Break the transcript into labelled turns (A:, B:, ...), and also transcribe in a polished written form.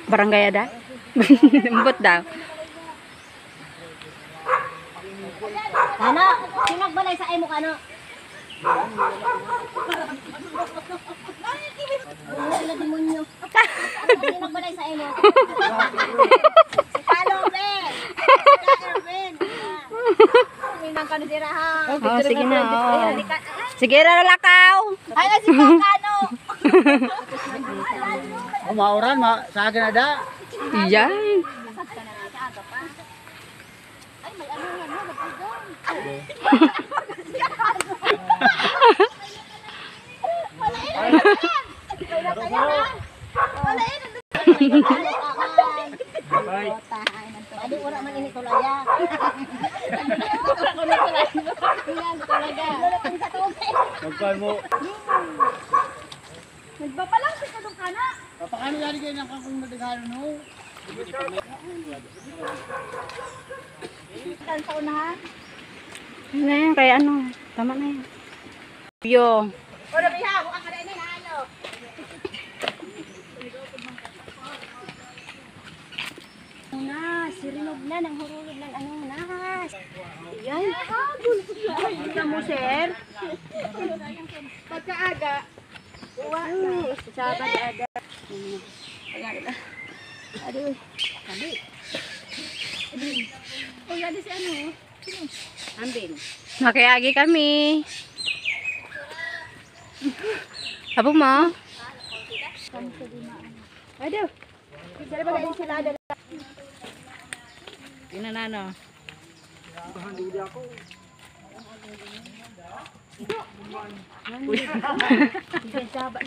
A: Barangay ada? Embot daw.
B: Ano? Sinagbalay sa imo ka, ano? Wala demonyo. Sinagbalay sa imo. Si Kalobe. Si Erwin. Minang ka na dira ha.
A: Oh, sige na. Oh. Sige na lakaw.
B: Ay, si Kakano.
C: Mauran, sa akin ada.
A: Iyan.
B: Ay, may ano yan, magpagod. Adi ora man ini tulaya. Yan talaga. Lalating sa tubig.
C: Magpal mo.
B: Nagbapalang si kadong kana.
C: Papakano yan kayo ng kakong natigano no?
B: Tan sa unahan.
A: Ano na yan? Kaya ano? Tama na yan. Yo.
B: Ora biha, buka ka din ano. Na, sirinog na nang hurulog ng anong nas. Yan. Ito mo, sir. Pagkaaga. Uwa na. Sabad ada. Aduh. Kami. Oh, jadi si ano? Ambil.
A: Makiagi kami. Apa mo?
B: Aduh. Bisa ba kayo sila ada?
A: Inanano?
B: Uy. Sabat.